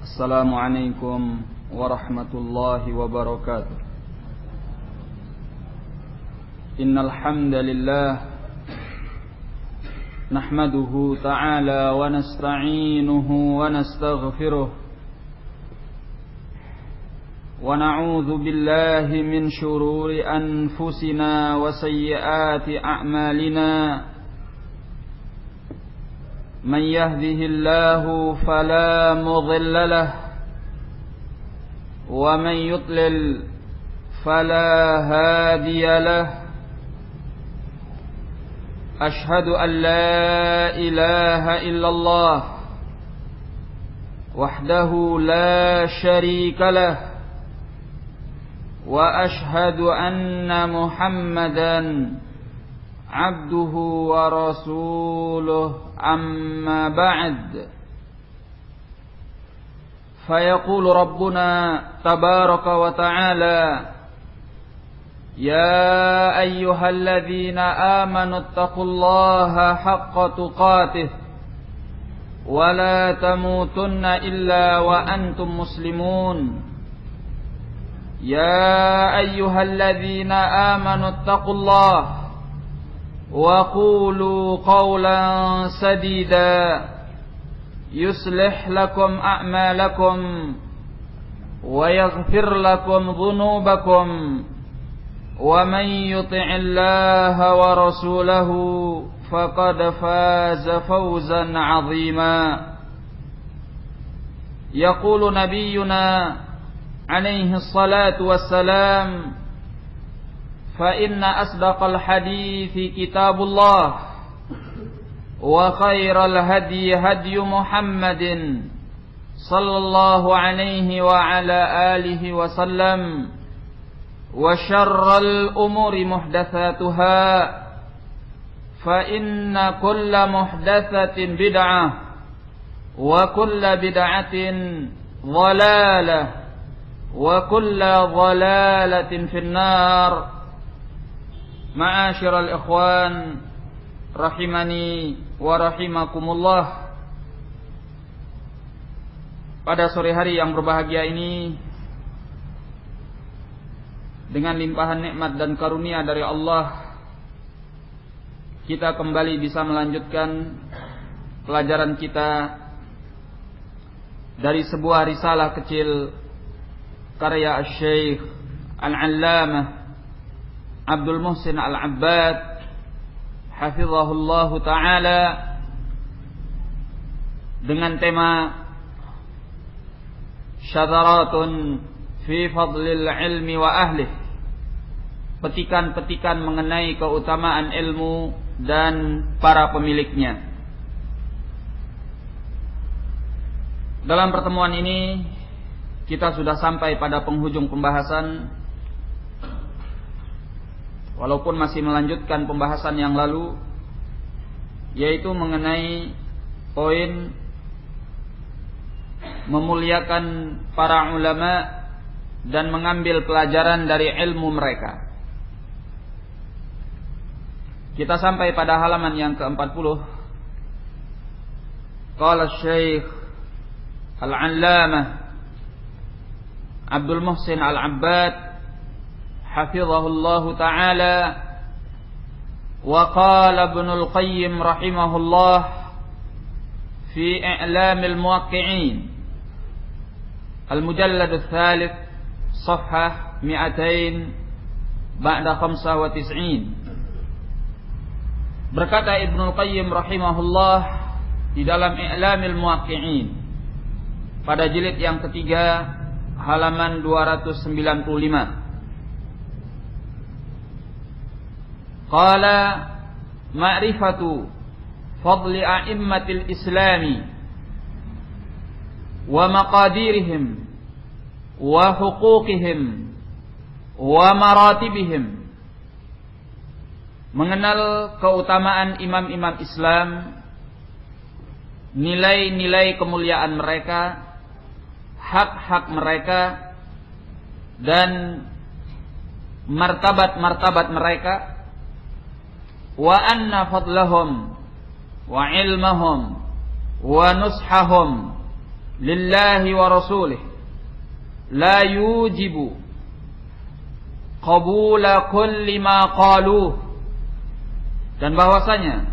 Assalamualaikum warahmatullahi wabarakatuh. Innal hamdalillah nahmaduhu ta'ala wa nasta'inuhu wa nastaghfiruh wa na'udzu billahi min shururi anfusina wa sayyiati a'malina. من يهده الله فلا مضل له ومن يضلل فلا هادي له أشهد أن لا إله إلا الله وحده لا شريك له وأشهد أن محمدا عبده ورسوله أما بعد فيقول ربنا تبارك وتعالى يا أيها الذين آمنوا اتقوا الله حق تقاته ولا تموتن إلا وأنتم مسلمون يا أيها الذين آمنوا اتقوا الله وقولوا قولا سديدا يصلح لكم أعمالكم ويغفر لكم ذنوبكم ومن يطع الله ورسوله فقد فاز فوزا عظيما. يقول نبينا عليه الصلاة والسلام فإن أصدق الحديث كتاب الله وخير الهدي هدي محمد صلى الله عليه وعلى آله وسلم وشر الأمور محدثاتها فإن كل محدثة بدعة وكل بدعة ضلالة وكل ضلالة في النار. Ma'asyiral ikhwan rahimani wa rahimakumullah. Pada sore hari yang berbahagia ini, dengan limpahan nikmat dan karunia dari Allah, kita kembali bisa melanjutkan pelajaran kita dari sebuah risalah kecil karya Syekh Al-Allamah Abdul Muhsin Al-Abbad hafizahullahu ta'ala, dengan tema Syadharatun fi fadlil ilmi wa ahlih, petikan-petikan mengenai keutamaan ilmu dan para pemiliknya. Dalam pertemuan ini kita sudah sampai pada penghujung pembahasan, walaupun masih melanjutkan pembahasan yang lalu, yaitu mengenai poin memuliakan para ulama dan mengambil pelajaran dari ilmu mereka. Kita sampai pada halaman yang ke-40. Qala Syekh Al-Allamah Abdul Muhsin Al-Abbad hafizahullahu ta'ala, wa qala Ibnul Qayyim rahimahullah fi I'lamil Muwaqqi'in al-mujallad ats-tsalits safhah 200 ba'da 95. Berkata Ibnul Qayyim rahimahullah di dalam I'lamil Muwaqqi'in pada jilid yang ketiga halaman 295, qala ma'rifatu fadli a'immatil islami wa maqadirihim wa huquqihim wa maratibihim. Mengenal keutamaan imam-imam Islam, nilai-nilai kemuliaan mereka, hak-hak mereka, dan martabat-martabat mereka. Wa anna fadlahum wa ilmahum wa nushahum lillahi wa rasulih la yujibu qabula kulli ma qaluh, dan bahwasanya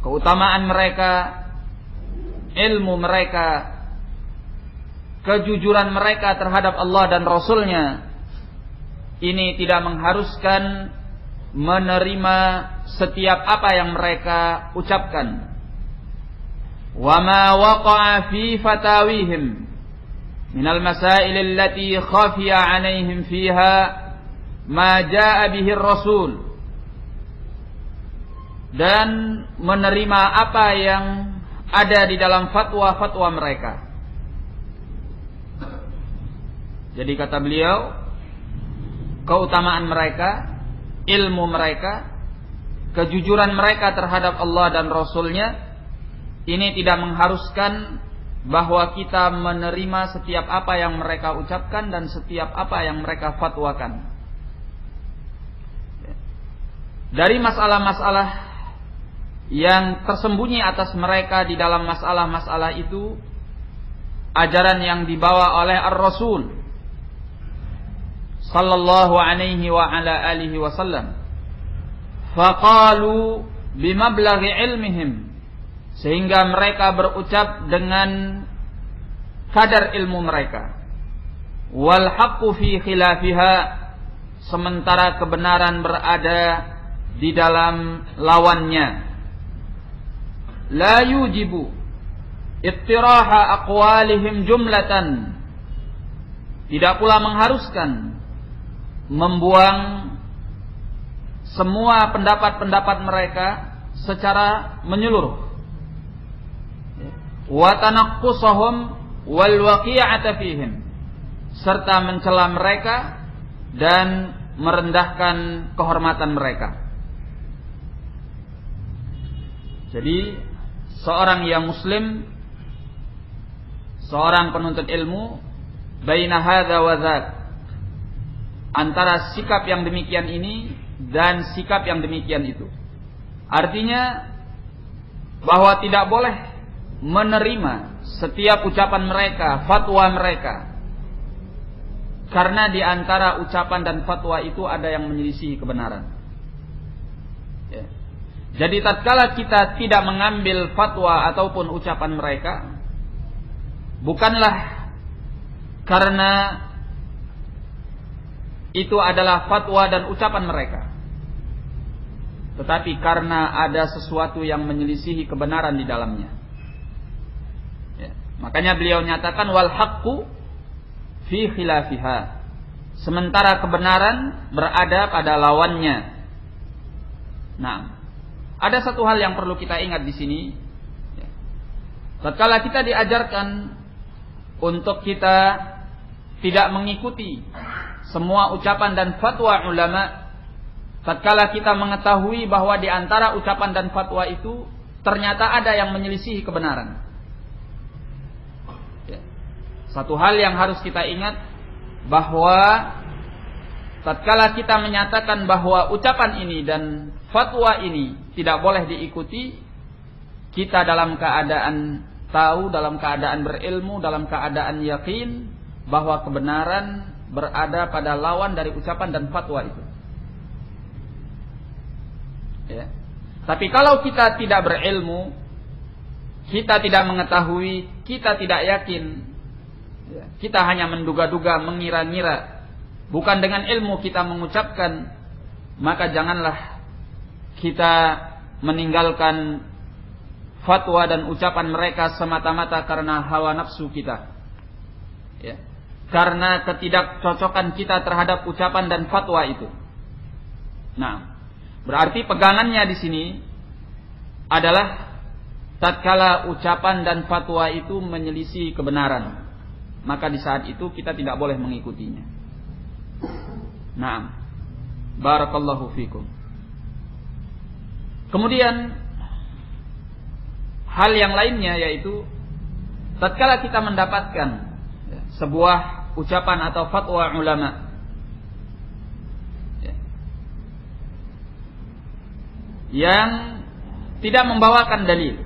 keutamaan mereka, ilmu mereka, kejujuran mereka terhadap Allah dan Rasulnya ini tidak mengharuskan menerima setiap apa yang mereka ucapkan. Wa ma waqa'a fi fatawihim minal masail allati khafiya 'alaihim fiha ma jaa'a bihi ar-rasul, dan menerima apa yang ada di dalam fatwa-fatwa mereka. Jadi kata beliau, keutamaan mereka, ilmu mereka, kejujuran mereka terhadap Allah dan Rasulnya ini tidak mengharuskan bahwa kita menerima setiap apa yang mereka ucapkan dan setiap apa yang mereka fatwakan. Dari masalah-masalah yang tersembunyi atas mereka di dalam masalah-masalah itu, ajaran yang dibawa oleh Ar-Rasul sallallahu alaihi wa ala alihi wasallam. Faqalu bimablaghi ilmihim, sehingga mereka berucap dengan kadar ilmu mereka. Wal haqqu fi khilafiha, sementara kebenaran berada di dalam lawannya. La yujibu ittiraha aqwalihim jumlatan, tidak pula mengharuskan membuang semua pendapat-pendapat mereka secara menyeluruh. Wa tanaqqusahum wal waqi'ata fihim, serta mencela mereka dan merendahkan kehormatan mereka. Jadi seorang yang muslim, seorang penuntut ilmu, baina hadza wa dzak, antara sikap yang demikian ini dan sikap yang demikian itu. Artinya bahwa tidak boleh menerima setiap ucapan mereka, fatwa mereka, karena di antara ucapan dan fatwa itu ada yang menyelisihi kebenaran. Ya. Jadi tatkala kita tidak mengambil fatwa ataupun ucapan mereka, bukanlah karena itu adalah fatwa dan ucapan mereka, tetapi karena ada sesuatu yang menyelisihi kebenaran di dalamnya. Ya. Makanya beliau nyatakan wal haqqu fi khilafiha, sementara kebenaran berada pada lawannya. Nah, ada satu hal yang perlu kita ingat di sini. Ya. Tatkala kita diajarkan untuk kita tidak mengikuti semua ucapan dan fatwa ulama, tatkala kita mengetahui bahwa di antara ucapan dan fatwa itu ternyata ada yang menyelisihi kebenaran. Ya. Satu hal yang harus kita ingat, bahwa tatkala kita menyatakan bahwa ucapan ini dan fatwa ini tidak boleh diikuti, kita dalam keadaan tahu, dalam keadaan berilmu, dalam keadaan yakin bahwa kebenaran berada pada lawan dari ucapan dan fatwa itu. Ya. Tapi kalau kita tidak berilmu, kita tidak mengetahui, kita tidak yakin, ya, kita hanya menduga-duga, mengira-ngira, bukan dengan ilmu kita mengucapkan, maka janganlah kita meninggalkan fatwa dan ucapan mereka semata-mata karena hawa nafsu kita, ya, karena ketidakcocokan kita terhadap ucapan dan fatwa itu. Nah, berarti pegangannya di sini adalah tatkala ucapan dan fatwa itu menyelisih kebenaran, maka di saat itu kita tidak boleh mengikutinya. Nah, barakallahu fikum. Kemudian hal yang lainnya yaitu tatkala kita mendapatkan sebuah ucapan atau fatwa ulama yang tidak membawakan dalil,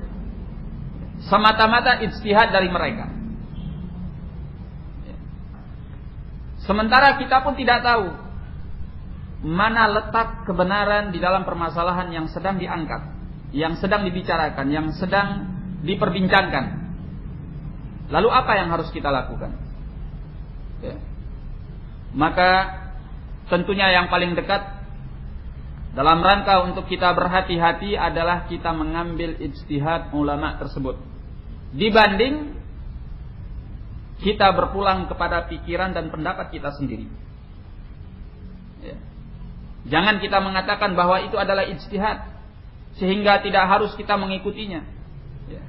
semata-mata ijtihad dari mereka, Sementara kita pun tidak tahu mana letak kebenaran di dalam permasalahan yang sedang diangkat, yang sedang dibicarakan, yang sedang diperbincangkan. Lalu apa yang harus kita lakukan? Ya. Maka tentunya yang paling dekat dalam rangka untuk kita berhati-hati adalah kita mengambil ijtihad ulama tersebut, dibanding kita berpulang kepada pikiran dan pendapat kita sendiri. Ya. Jangan kita mengatakan bahwa itu adalah ijtihad sehingga tidak harus kita mengikutinya. Ya.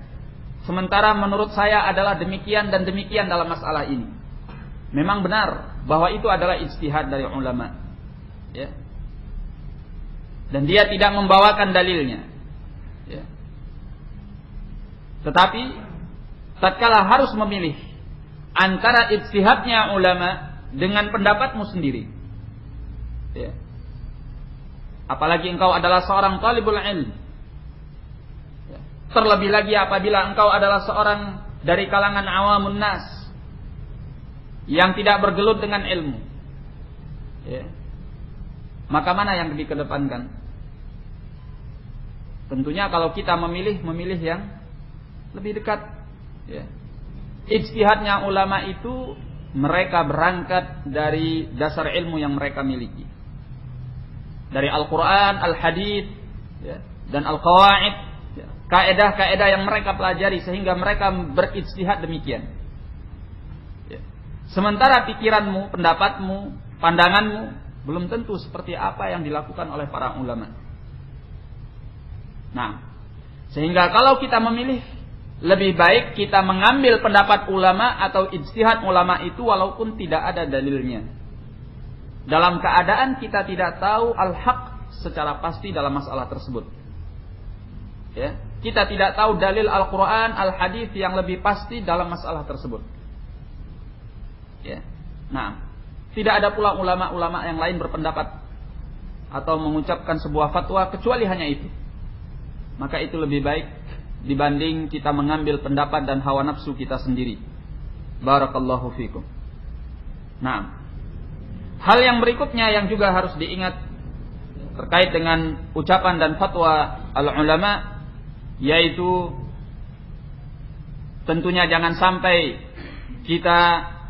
Sementara menurut saya adalah demikian dan demikian dalam masalah ini. Memang benar bahwa itu adalah ijtihad dari ulama. Ya. Dan dia tidak membawakan dalilnya. Ya. Tetapi tatkala harus memilih antara ijtihadnya ulama dengan pendapatmu sendiri. Ya. Apalagi engkau adalah seorang talibul ilm. Ya. Terlebih lagi apabila engkau adalah seorang dari kalangan awamun nas yang tidak bergelut dengan ilmu. Ya. Maka mana yang dikedepankan? Tentunya kalau kita memilih yang lebih dekat. Ya. Ijtihadnya ulama itu mereka berangkat dari dasar ilmu yang mereka miliki, dari Al-Quran, Al-Hadith, ya, dan Al-Qawaid, ya, kaedah-kaedah yang mereka pelajari sehingga mereka berijtihad demikian. Ya. Sementara pikiranmu, pendapatmu, pandanganmu belum tentu seperti apa yang dilakukan oleh para ulama. Nah, sehingga kalau kita memilih, lebih baik kita mengambil pendapat ulama atau ijtihad ulama itu walaupun tidak ada dalilnya. Dalam keadaan kita tidak tahu al-haq secara pasti dalam masalah tersebut. Ya, kita tidak tahu dalil Al-Quran, Al-Hadith yang lebih pasti dalam masalah tersebut. Ya. Nah, tidak ada pula ulama-ulama yang lain berpendapat atau mengucapkan sebuah fatwa kecuali hanya itu. Maka itu lebih baik dibanding kita mengambil pendapat dan hawa nafsu kita sendiri. Barakallahu fikum. Nah, hal yang berikutnya yang juga harus diingat terkait dengan ucapan dan fatwa al-ulama, yaitu tentunya jangan sampai kita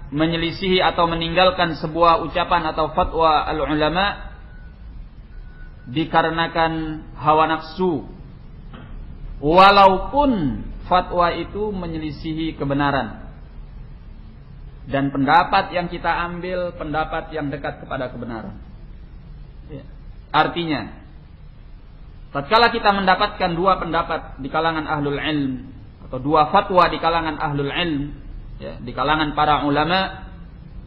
menyelisihi atau meninggalkan sebuah ucapan atau fatwa al-ulama dikarenakan hawa nafsu, walaupun fatwa itu menyelisihi kebenaran dan pendapat yang kita ambil pendapat yang dekat kepada kebenaran. Ya. Artinya, tatkala kita mendapatkan dua pendapat di kalangan ahlul ilm atau dua fatwa di kalangan ahlul ilm, ya, di kalangan para ulama,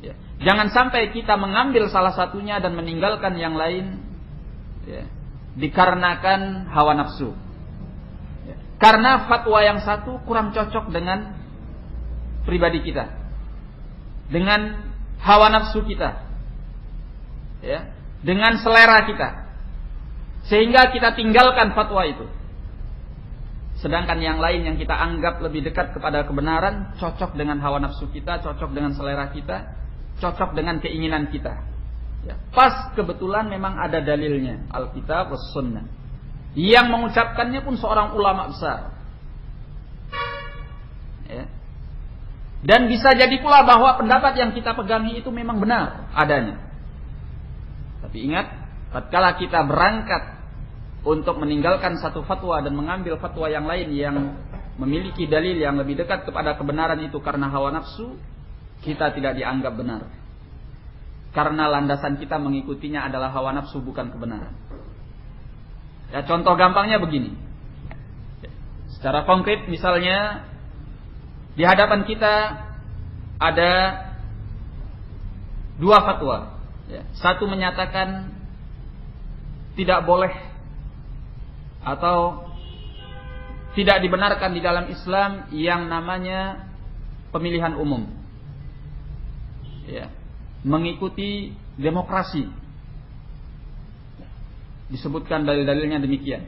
ya, jangan sampai kita mengambil salah satunya dan meninggalkan yang lain, ya, dikarenakan hawa nafsu. Ya. Karena fatwa yang satu kurang cocok dengan pribadi kita, dengan hawa nafsu kita, ya, dengan selera kita, sehingga kita tinggalkan fatwa itu. Sedangkan yang lain yang kita anggap lebih dekat kepada kebenaran, cocok dengan hawa nafsu kita, cocok dengan selera kita, cocok dengan keinginan kita. Ya, pas kebetulan memang ada dalilnya, Alkitab was Sunnah. Yang mengucapkannya pun seorang ulama besar. Ya. Dan bisa jadi pula bahwa pendapat yang kita pegangi itu memang benar adanya. Tapi ingat, tatkala kita berangkat untuk meninggalkan satu fatwa dan mengambil fatwa yang lain yang memiliki dalil yang lebih dekat kepada kebenaran itu karena hawa nafsu, kita tidak dianggap benar. Karena landasan kita mengikutinya adalah hawa nafsu, bukan kebenaran. Ya, contoh gampangnya begini. Secara konkret misalnya, di hadapan kita ada dua fatwa. Ya, satu menyatakan tidak boleh atau tidak dibenarkan di dalam Islam yang namanya pemilihan umum, ya, mengikuti demokrasi. Disebutkan dalil-dalilnya demikian.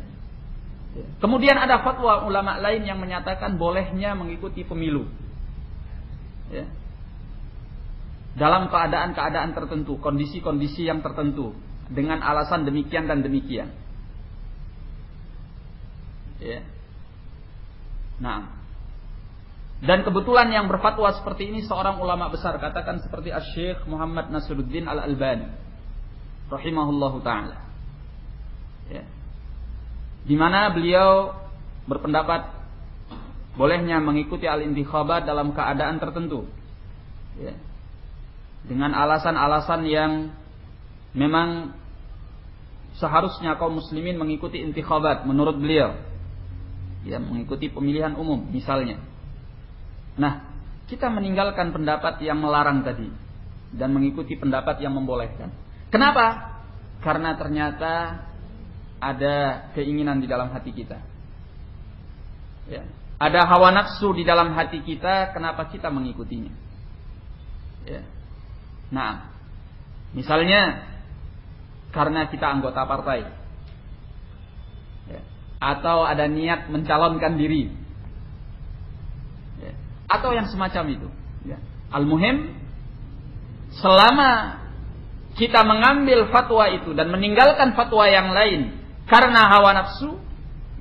Ya. Kemudian ada fatwa ulama lain yang menyatakan bolehnya mengikuti pemilu, ya. dalam keadaan-keadaan tertentu, kondisi-kondisi yang tertentu, dengan alasan demikian dan demikian. Ya. Nah, dan kebetulan yang berfatwa seperti ini seorang ulama besar, katakan seperti Asy-Syaikh Muhammad Nasiruddin Al-Albani rahimahullahu taala. Ya. Di mana beliau berpendapat bolehnya mengikuti al-intikhabat dalam keadaan tertentu. Ya. Dengan alasan-alasan yang memang seharusnya kaum muslimin mengikuti intikhabat menurut beliau. Ya, mengikuti pemilihan umum misalnya. Nah, kita meninggalkan pendapat yang melarang tadi dan mengikuti pendapat yang membolehkan. Kenapa? Karena ternyata ada keinginan di dalam hati kita. Ya. Ada hawa nafsu di dalam hati kita, kenapa kita mengikutinya? Ya. Nah, misalnya karena kita anggota partai, ya. Atau ada niat mencalonkan diri, ya. Atau yang semacam itu. Ya. Al-muhim, selama kita mengambil fatwa itu dan meninggalkan fatwa yang lain karena hawa nafsu,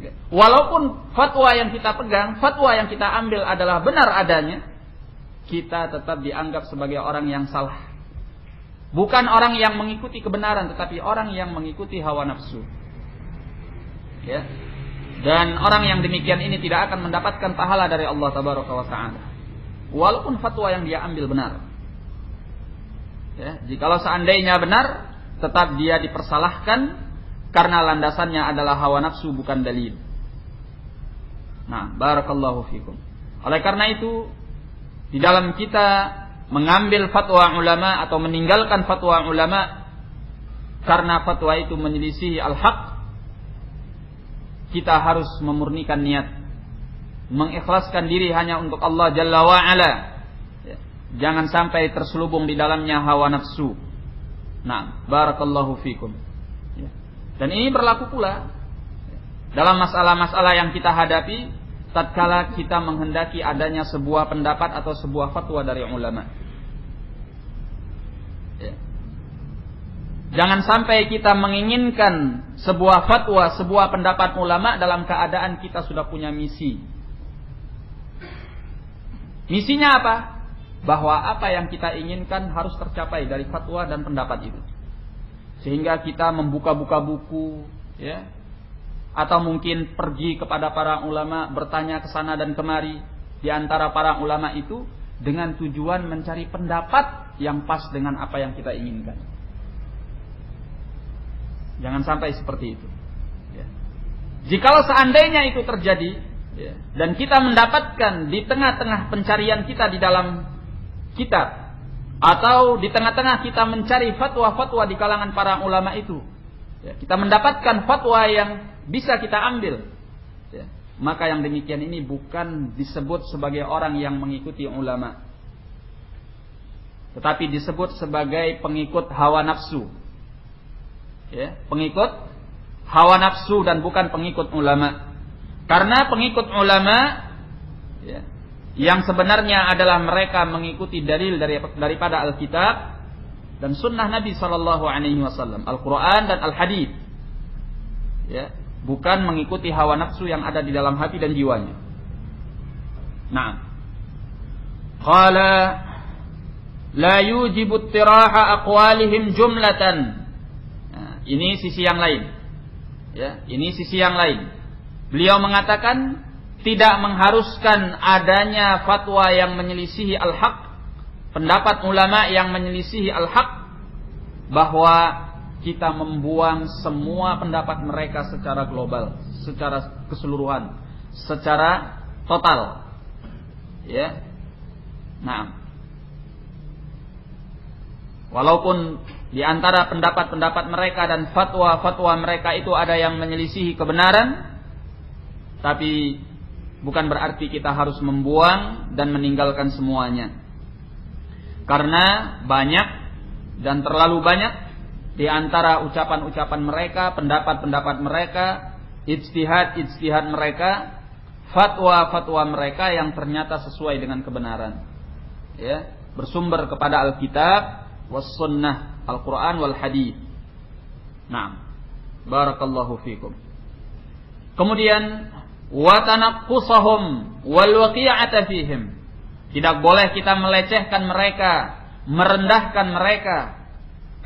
ya. Walaupun fatwa yang kita pegang, fatwa yang kita ambil adalah benar adanya, kita tetap dianggap sebagai orang yang salah. Bukan orang yang mengikuti kebenaran, tetapi orang yang mengikuti hawa nafsu. Ya. Dan orang yang demikian ini tidak akan mendapatkan pahala dari Allah Tabaraka wa Ta'ala, walaupun fatwa yang dia ambil benar. Ya. Jikalau seandainya benar, tetap dia dipersalahkan karena landasannya adalah hawa nafsu, bukan dalil. Nah, barakallahu fikum. Oleh karena itu, di dalam kita mengambil fatwa ulama atau meninggalkan fatwa ulama karena fatwa itu menyelisihi al-haq, kita harus memurnikan niat, mengikhlaskan diri hanya untuk Allah Jalla wa'ala. Jangan sampai terselubung di dalamnya hawa nafsu. Nah, barakallahu fikum. Dan ini berlaku pula dalam masalah-masalah yang kita hadapi tatkala kita menghendaki adanya sebuah pendapat atau sebuah fatwa dari ulama. Ya. Jangan sampai kita menginginkan sebuah fatwa, sebuah pendapat ulama dalam keadaan kita sudah punya misi. Misinya apa? Bahwa apa yang kita inginkan harus tercapai dari fatwa dan pendapat itu. Sehingga kita membuka-buka buku, ya, atau mungkin pergi kepada para ulama, bertanya ke sana dan kemari di antara para ulama itu dengan tujuan mencari pendapat yang pas dengan apa yang kita inginkan. Jangan sampai seperti itu. Ya. Jikalau seandainya itu terjadi, ya, dan kita mendapatkan di tengah-tengah pencarian kita di dalam kitab, atau di tengah-tengah kita mencari fatwa-fatwa di kalangan para ulama itu, ya, kita mendapatkan fatwa yang bisa kita ambil, ya, maka yang demikian ini bukan disebut sebagai orang yang mengikuti ulama, tetapi disebut sebagai pengikut hawa nafsu, ya, pengikut hawa nafsu dan bukan pengikut ulama. Karena pengikut ulama, ya, yang sebenarnya adalah mereka mengikuti dalil daripada Alkitab dan Sunnah Nabi Sallallahu Alaihi Wasallam, Al-Quran dan Al-Hadith, ya, bukan mengikuti hawa nafsu yang ada di dalam hati dan jiwanya. Nah, qala la yujibu ittiraha aqwalihim jumlatan. Nah, ini sisi yang lain. Ya, ini sisi yang lain. Beliau mengatakan tidak mengharuskan adanya fatwa yang menyelisihi al-haq, pendapat ulama yang menyelisihi al-haq, bahwa kita membuang semua pendapat mereka secara global, secara keseluruhan, secara total. Ya. Nah, walaupun di antara pendapat-pendapat mereka dan fatwa-fatwa mereka itu ada yang menyelisihi kebenaran, tapi bukan berarti kita harus membuang dan meninggalkan semuanya. Karena banyak dan terlalu banyak di antara ucapan-ucapan mereka, pendapat-pendapat mereka, ijtihad mereka, fatwa-fatwa mereka yang ternyata sesuai dengan kebenaran. ya, bersumber kepada Alkitab was sunnah, Al-Quran wal hadith. Naam. Barakallahu fikum. Kemudian wa tanaqqusahum wal waqi'ata fihim. Tidak boleh kita melecehkan mereka, merendahkan mereka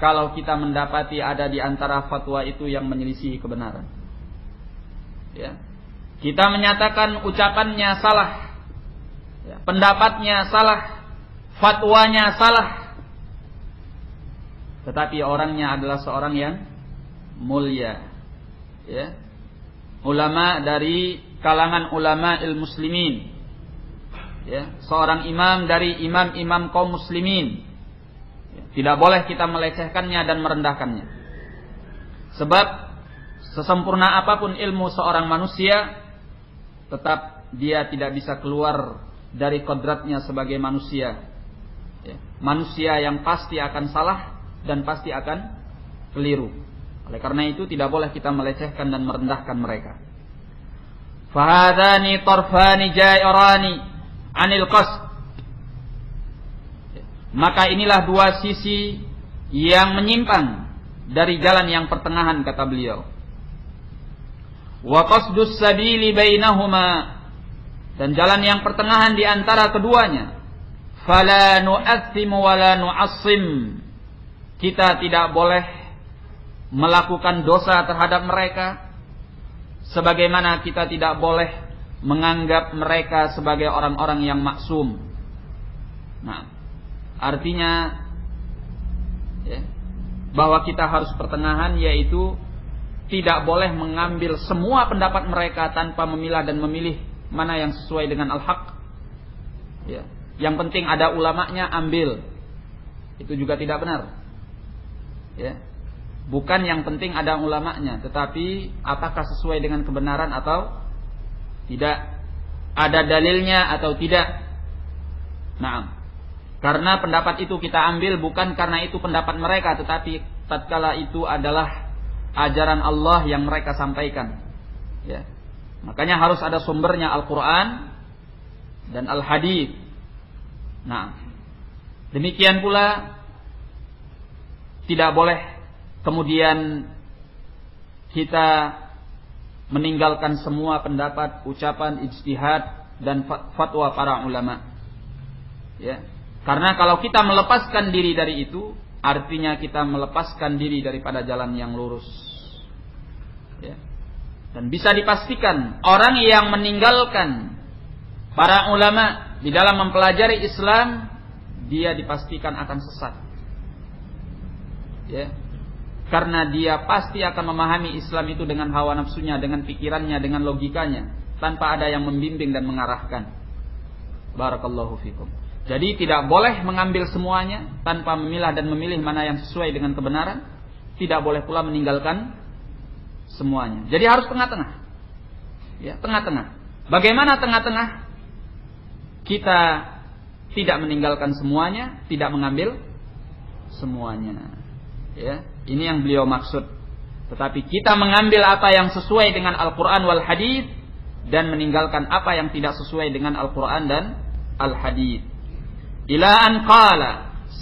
kalau kita mendapati ada di antara fatwa itu yang menyelisihi kebenaran. Ya. Kita menyatakan ucapannya salah, ya, pendapatnya salah, fatwanya salah, tetapi orangnya adalah seorang yang mulia, ya, ulama dari kalangan ulama muslimin, ya, seorang imam dari imam-imam kaum muslimin. Tidak boleh kita melecehkannya dan merendahkannya. Sebab sesempurna apapun ilmu seorang manusia, tetap dia tidak bisa keluar dari kodratnya sebagai manusia, ya, manusia yang pasti akan salah dan pasti akan keliru. Oleh karena itu tidak boleh kita melecehkan dan merendahkan mereka. Fahadani tarfani jairani anil qasd. Maka inilah dua sisi yang menyimpang dari jalan yang pertengahan, kata beliau. Wa qasdus sabili bainahuma, dan jalan yang pertengahan di antara keduanya. Fala nu'athimu wa la nu'assim. Kita tidak boleh melakukan dosa terhadap mereka, sebagaimana kita tidak boleh menganggap mereka sebagai orang-orang yang maksum. Nah, artinya, ya, bahwa kita harus pertengahan, yaitu tidak boleh mengambil semua pendapat mereka tanpa memilah dan memilih mana yang sesuai dengan al-haq. Ya, yang penting ada ulamanya, ambil. Itu juga tidak benar. Ya, bukan yang penting ada ulamanya, tetapi apakah sesuai dengan kebenaran atau tidak, ada dalilnya atau tidak. Nah, karena pendapat itu kita ambil bukan karena itu pendapat mereka, tetapi tatkala itu adalah ajaran Allah yang mereka sampaikan. Ya, makanya harus ada sumbernya, Al-Quran dan Al-Hadith. Nah, demikian pula tidak boleh kemudian kita meninggalkan semua pendapat, ucapan, ijtihad dan fatwa para ulama. Ya, karena kalau kita melepaskan diri dari itu, artinya kita melepaskan diri daripada jalan yang lurus. Ya. Dan bisa dipastikan orang yang meninggalkan para ulama di dalam mempelajari Islam, dia dipastikan akan sesat. Ya. Karena dia pasti akan memahami Islam itu dengan hawa nafsunya, dengan pikirannya, dengan logikanya, tanpa ada yang membimbing dan mengarahkan. Barakallahu fikum. Jadi tidak boleh mengambil semuanya tanpa memilah dan memilih mana yang sesuai dengan kebenaran. Tidak boleh pula meninggalkan semuanya. Jadi harus tengah-tengah. Ya, tengah-tengah. Bagaimana tengah-tengah? Kita tidak meninggalkan semuanya, tidak mengambil semuanya. Ya, ini yang beliau maksud. Tetapi kita mengambil apa yang sesuai dengan Al-Quran wal Hadith dan meninggalkan apa yang tidak sesuai dengan Al-Quran dan Al-Hadith. Ila an qala,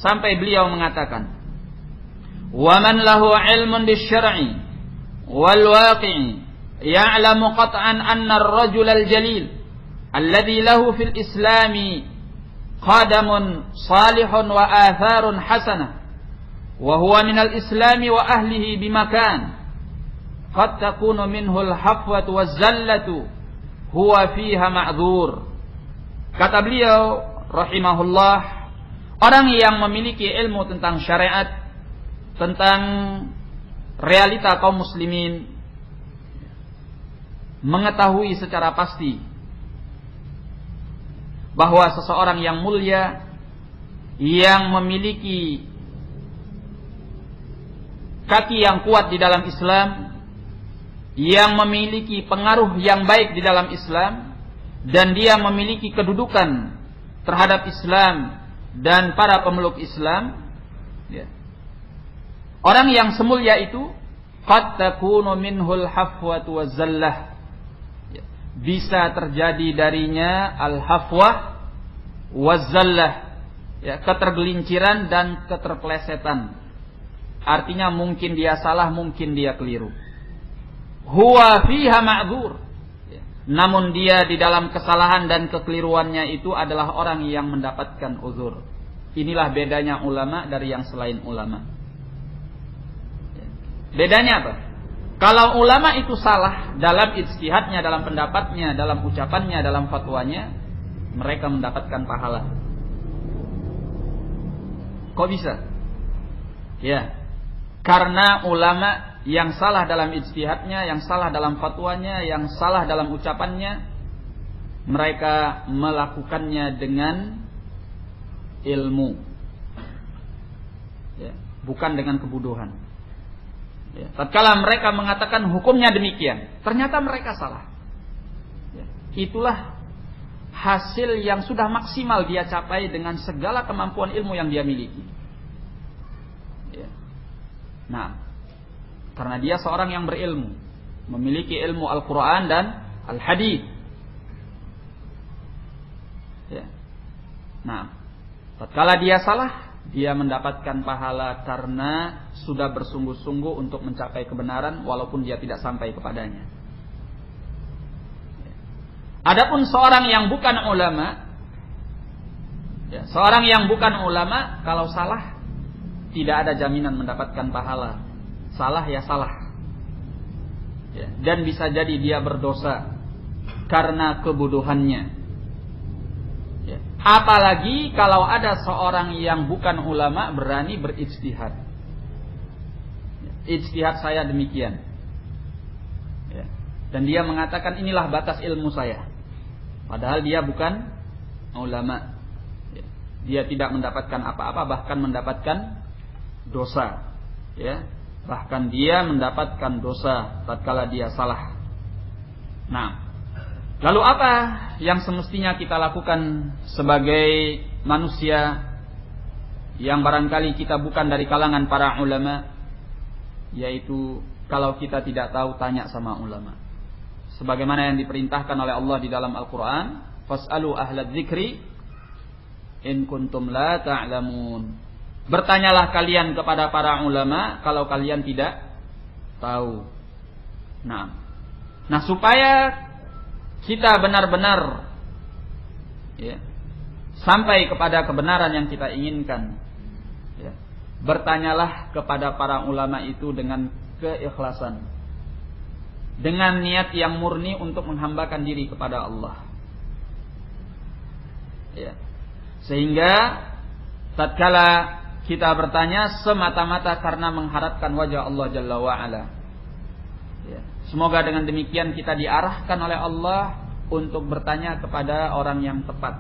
sampai beliau mengatakan, wa man lahu ilmun bisyar'i wal waqi'i ya'lamu qat'an anna ar-rajul al-jalil alladhi lahu fil islami qadamun salihun wa atharun hasanah wa huwa min al-islami wa ahlihi bimakan qad takunu minhu al-hafwatu waz-zallatu huwa fiha ma'dzur. Kata beliau rahimahullah, orang yang memiliki ilmu tentang syariat, tentang realita kaum muslimin, mengetahui secara pasti bahwa seseorang yang mulia, yang memiliki kaki yang kuat di dalam Islam, yang memiliki pengaruh yang baik di dalam Islam, dan dia memiliki kedudukan terhadap Islam dan para pemeluk Islam, ya. Orang yang semulia itu qad takunu minhul hafwatu waz-zallah, ya. Bisa terjadi darinya al-hafwah waz-zallah, ya, ketergelinciran dan keterpelesetan. Artinya mungkin dia salah, mungkin dia keliru. Huwa fiha ma'dzur. Namun dia di dalam kesalahan dan kekeliruannya itu adalah orang yang mendapatkan uzur. Inilah bedanya ulama dari yang selain ulama. Bedanya apa? Kalau ulama itu salah dalam ijtihadnya, dalam pendapatnya, dalam ucapannya, dalam fatwanya, mereka mendapatkan pahala. Kok bisa? Ya, karena ulama yang salah dalam ijtihadnya, yang salah dalam fatwanya, yang salah dalam ucapannya, mereka melakukannya dengan ilmu, ya, bukan dengan kebodohan. Ya, tatkala mereka mengatakan hukumnya demikian, ternyata mereka salah. Ya, itulah hasil yang sudah maksimal dia capai dengan segala kemampuan ilmu yang dia miliki. Ya. Nah, karena dia seorang yang berilmu, memiliki ilmu Al-Quran dan Al-Hadits. Ya. Nah, tatkala dia salah, dia mendapatkan pahala karena sudah bersungguh-sungguh untuk mencapai kebenaran walaupun dia tidak sampai kepadanya. Adapun seorang yang bukan ulama, ya, seorang yang bukan ulama kalau salah tidak ada jaminan mendapatkan pahala. Salah ya salah, ya, dan bisa jadi dia berdosa karena kebodohannya. Ya. Apalagi kalau ada seorang yang bukan ulama berani berijtihad. Ya. Ijtihad saya demikian. Ya. Dan dia mengatakan inilah batas ilmu saya. Padahal dia bukan ulama. Ya. Dia tidak mendapatkan apa-apa, bahkan mendapatkan dosa. Ya. Bahkan dia mendapatkan dosa tatkala dia salah. Nah, lalu apa yang semestinya kita lakukan sebagai manusia yang barangkali kita bukan dari kalangan para ulama? Yaitu kalau kita tidak tahu, tanya sama ulama. Sebagaimana yang diperintahkan oleh Allah di dalam Al-Quran, fas'alu ahlad dzikri in kuntum la ta'lamun. Bertanyalah kalian kepada para ulama kalau kalian tidak tahu. Nah, supaya kita benar-benar, ya, sampai kepada kebenaran yang kita inginkan, ya, bertanyalah kepada para ulama itu dengan keikhlasan, dengan niat yang murni untuk menghambakan diri kepada Allah, ya. Sehingga tatkala kita bertanya semata-mata karena mengharapkan wajah Allah Jalla wa'ala, ya. Semoga dengan demikian kita diarahkan oleh Allah untuk bertanya kepada orang yang tepat,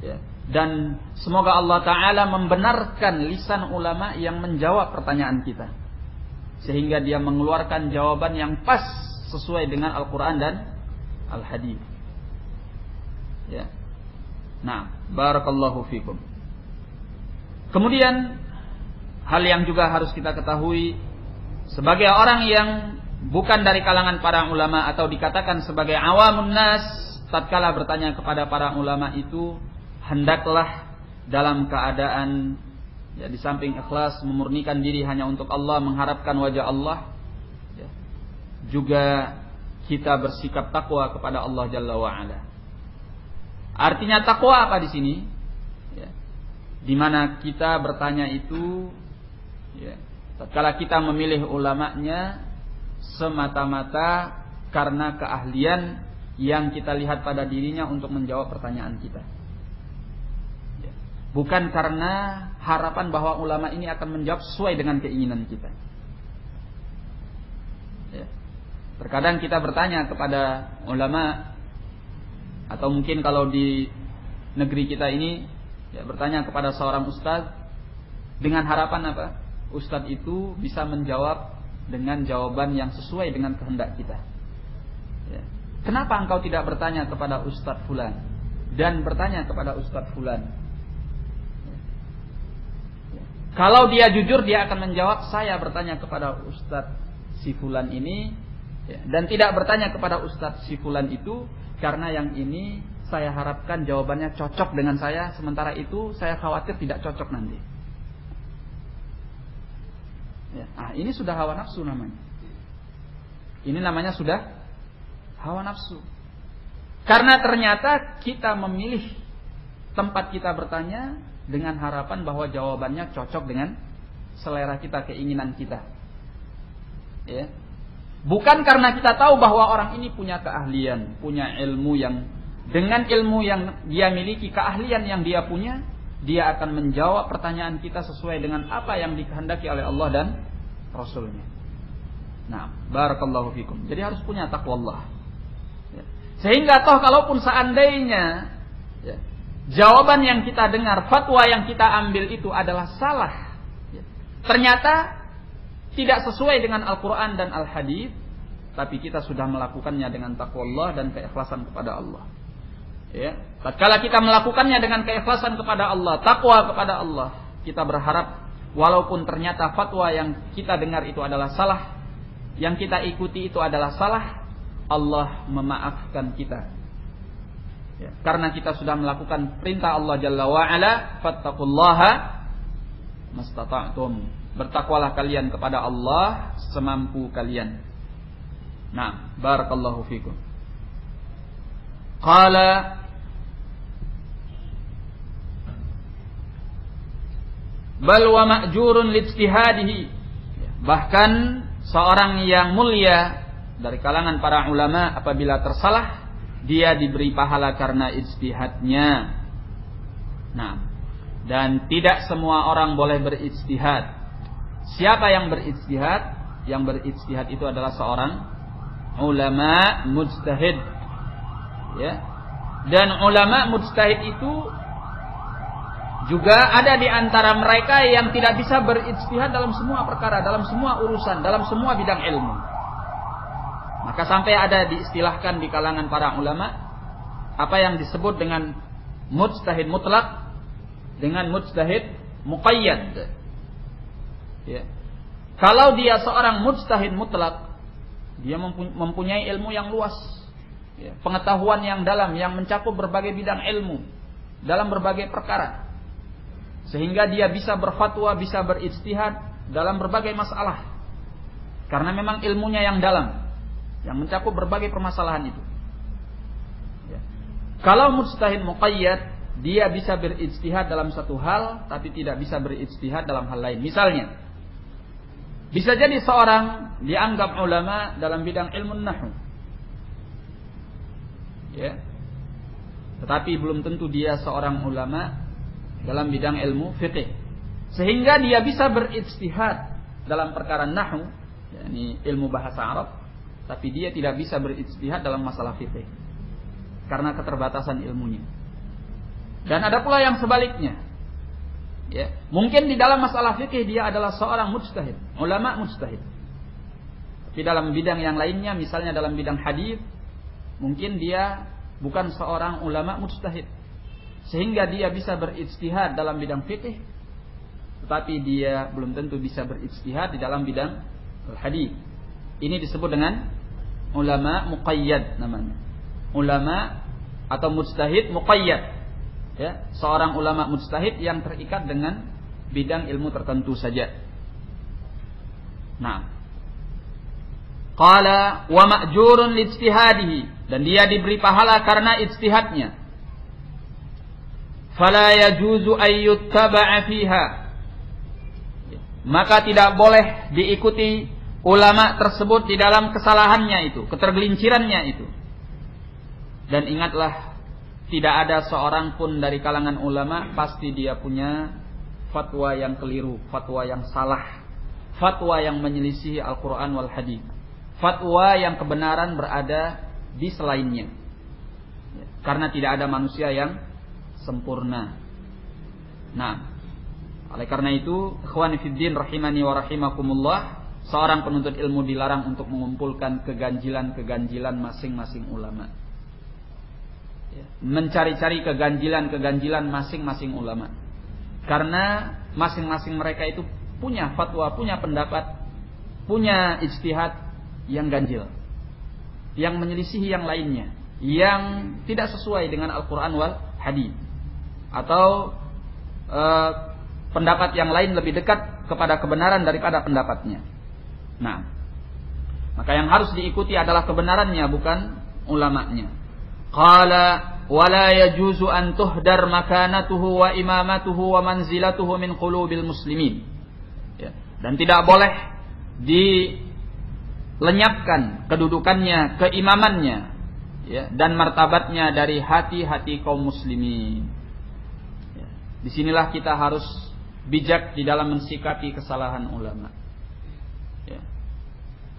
ya. Dan semoga Allah Ta'ala membenarkan lisan ulama yang menjawab pertanyaan kita, sehingga dia mengeluarkan jawaban yang pas sesuai dengan Al-Quran dan Al-Hadits, ya. Nah, barakallahu fikum. Kemudian hal yang juga harus kita ketahui, sebagai orang yang bukan dari kalangan para ulama atau dikatakan sebagai awamun nas, tatkala bertanya kepada para ulama itu hendaklah dalam keadaan, ya, di samping ikhlas memurnikan diri hanya untuk Allah, mengharapkan wajah Allah, ya, juga kita bersikap takwa kepada Allah Jalla wa'ala. Artinya takwa apa di sini? Ya, di mana kita bertanya itu, ya, tatkala kita memilih ulamanya semata-mata karena keahlian yang kita lihat pada dirinya untuk menjawab pertanyaan kita, ya. Bukan karena harapan bahwa ulama ini akan menjawab sesuai dengan keinginan kita, ya. Terkadang kita bertanya kepada ulama, atau mungkin kalau di negeri kita ini, ya, bertanya kepada seorang ustaz dengan harapan apa? Ustaz itu bisa menjawab dengan jawaban yang sesuai dengan kehendak kita, ya. Kenapa engkau tidak bertanya kepada ustaz fulan dan bertanya kepada ustaz fulan? Ya. Ya. Kalau dia jujur, dia akan menjawab, saya bertanya kepada ustaz si fulan ini, ya, dan tidak bertanya kepada ustaz si fulan itu karena yang ini saya harapkan jawabannya cocok dengan saya, sementara itu saya khawatir tidak cocok nanti. Ya, ini sudah hawa nafsu namanya. Ini namanya sudah hawa nafsu. Karena ternyata kita memilih tempat kita bertanya dengan harapan bahwa jawabannya cocok dengan selera kita, keinginan kita. Ya. Bukan karena kita tahu bahwa orang ini punya keahlian, punya ilmu yang dengan ilmu yang dia miliki, keahlian yang dia punya, dia akan menjawab pertanyaan kita sesuai dengan apa yang dikehendaki oleh Allah dan Rasulnya. Nah, barakallahu fikum. Jadi harus punya takwa Allah. Ya. Sehingga toh kalaupun seandainya ya, jawaban yang kita dengar, fatwa yang kita ambil itu adalah salah, ya, ternyata tidak sesuai dengan Al-Quran dan Al-Hadits, tapi kita sudah melakukannya dengan takwa Allah dan keikhlasan kepada Allah. Ya, tatkala kita melakukannya dengan keikhlasan kepada Allah, takwa kepada Allah, kita berharap walaupun ternyata fatwa yang kita dengar itu adalah salah, yang kita ikuti itu adalah salah, Allah memaafkan kita. Ya, karena kita sudah melakukan perintah Allah Jalla wa'ala, fattaqullaha mastata'tum. Bertakwalah kalian kepada Allah semampu kalian. Nah, barakallahu fikum. Qala bal wa ma'jurun lijtihadihi. Bahkan seorang yang mulia dari kalangan para ulama apabila tersalah, dia diberi pahala karena ijtihadnya. Nah, dan tidak semua orang boleh berijtihad. Siapa yang berijtihad? Yang berijtihad itu adalah seorang ulama mujtahid. Ya. Dan ulama mujtahid itu juga ada di antara mereka yang tidak bisa berijtihad dalam semua perkara, dalam semua urusan, dalam semua bidang ilmu. Maka sampai ada diistilahkan di kalangan para ulama apa yang disebut dengan mujtahid mutlak dengan mujtahid muqayyad. Ya. Kalau dia seorang mujtahid mutlak, dia mempunyai ilmu yang luas, ya, pengetahuan yang dalam, yang mencakup berbagai bidang ilmu dalam berbagai perkara, sehingga dia bisa berfatwa, bisa berijtihad dalam berbagai masalah, karena memang ilmunya yang dalam, yang mencakup berbagai permasalahan itu. Ya. Kalau mujtahid muqayyad, dia bisa berijtihad dalam satu hal, tapi tidak bisa berijtihad dalam hal lain. Misalnya, bisa jadi seorang dianggap ulama dalam bidang ilmu nahwu, ya, tetapi belum tentu dia seorang ulama dalam bidang ilmu fiqh, sehingga dia bisa berijtihad dalam perkara nahwu, yakni ilmu bahasa Arab, tapi dia tidak bisa berijtihad dalam masalah fiqh karena keterbatasan ilmunya. Dan ada pula yang sebaliknya. Ya, mungkin di dalam masalah fikih dia adalah seorang mujtahid, ulama mujtahid. Tapi dalam bidang yang lainnya, misalnya dalam bidang hadis, mungkin dia bukan seorang ulama mujtahid, sehingga dia bisa berijtihad dalam bidang fikih, tetapi dia belum tentu bisa berijtihad di dalam bidang hadis. Ini disebut dengan ulama muqayyad namanya. Ulama atau mujtahid muqayyad. Ya, seorang ulama mujtahid yang terikat dengan bidang ilmu tertentu saja. Nah, qala wa ma'jurun lijtihadihi, dan dia diberi pahala karena ijtihadnya. Fala yajuzu ay yuttaba'a fiha, maka tidak boleh diikuti ulama tersebut di dalam kesalahannya itu, ketergelincirannya itu. Dan ingatlah, tidak ada seorang pun dari kalangan ulama pasti dia punya fatwa yang keliru, fatwa yang salah, fatwa yang menyelisihi Al-Quran wal Hadits, fatwa yang kebenaran berada di selainnya. Karena tidak ada manusia yang sempurna. Nah, oleh karena itu, ikhwani fiddin rahimani wa rahimakumullah, seorang penuntut ilmu dilarang untuk mengumpulkan keganjilan-keganjilan masing-masing ulama. Mencari-cari keganjilan-keganjilan masing-masing ulama, karena masing-masing mereka itu punya fatwa, punya pendapat, punya ijtihad yang ganjil, yang menyelisihi yang lainnya. yang tidak sesuai dengan Al-Quran wal Hadits, atau pendapat yang lain lebih dekat kepada kebenaran daripada pendapatnya. Nah, maka yang harus diikuti adalah kebenarannya, bukan ulamanya. Qala wala yajuzu an tuhdar makanatuhu wa imamatuhu wa manzilatuhu min qulubil muslimin. Ya. Dan tidak boleh dilenyapkan kedudukannya, keimamannya, ya, dan martabatnya dari hati-hati kaum muslimin. Ya. Disinilah kita harus bijak di dalam mensikapi kesalahan ulama. Ya.